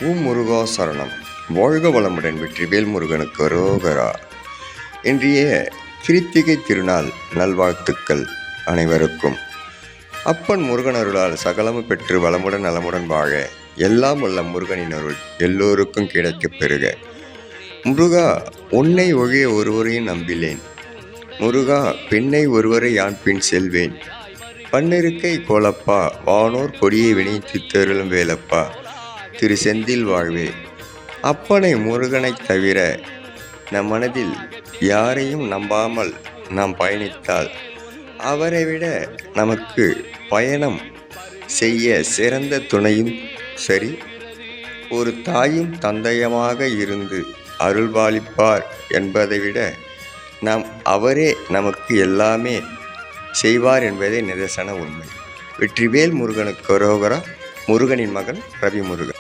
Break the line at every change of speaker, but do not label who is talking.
முருகா சரணம். வாழ்க வளமுடன். வெற்றிவேல் முருகனுக்கு அரோகரா. இன்றைய கிருத்திகை திருநாள் நல்வாழ்த்துக்கள் அனைவருக்கும். அப்பன் முருகன் அருளால் சகலமும் பெற்று வளமுடன் நலமுடன் வாழ எல்லாம் உள்ள முருகனின் அருள் எல்லோருக்கும் கிடைக்கப் பெறுக. முருகா, உன்னை ஒழிய ஒருவரையும் நம்பிலேன். முருகா, பெண்ணை ஒருவரை யான் பின் செல்வேன். பன்னிருக்கை கோலப்பா, வானோர் கொடியை வினைத்து தருளும் வேலப்பா, திரு செந்தில் வாழ்வே. அப்பனை முருகனைத் தவிர நம் மனதில் யாரையும் நம்பாமல் நாம் பயணித்தால் அவரை விட நமக்கு பயணம் செய்ய சிறந்த துணையும் சரி, ஒரு தாயும் தந்தையமாக இருந்து அருள்பாலிப்பார் என்பதை விட அவரே நமக்கு எல்லாமே செய்வார் என்பதே நிதர்சன உண்மை. வெற்றிவேல் முருகனுக்கு அரோகரா. முருகனின் மகன் ரவி முருகன்.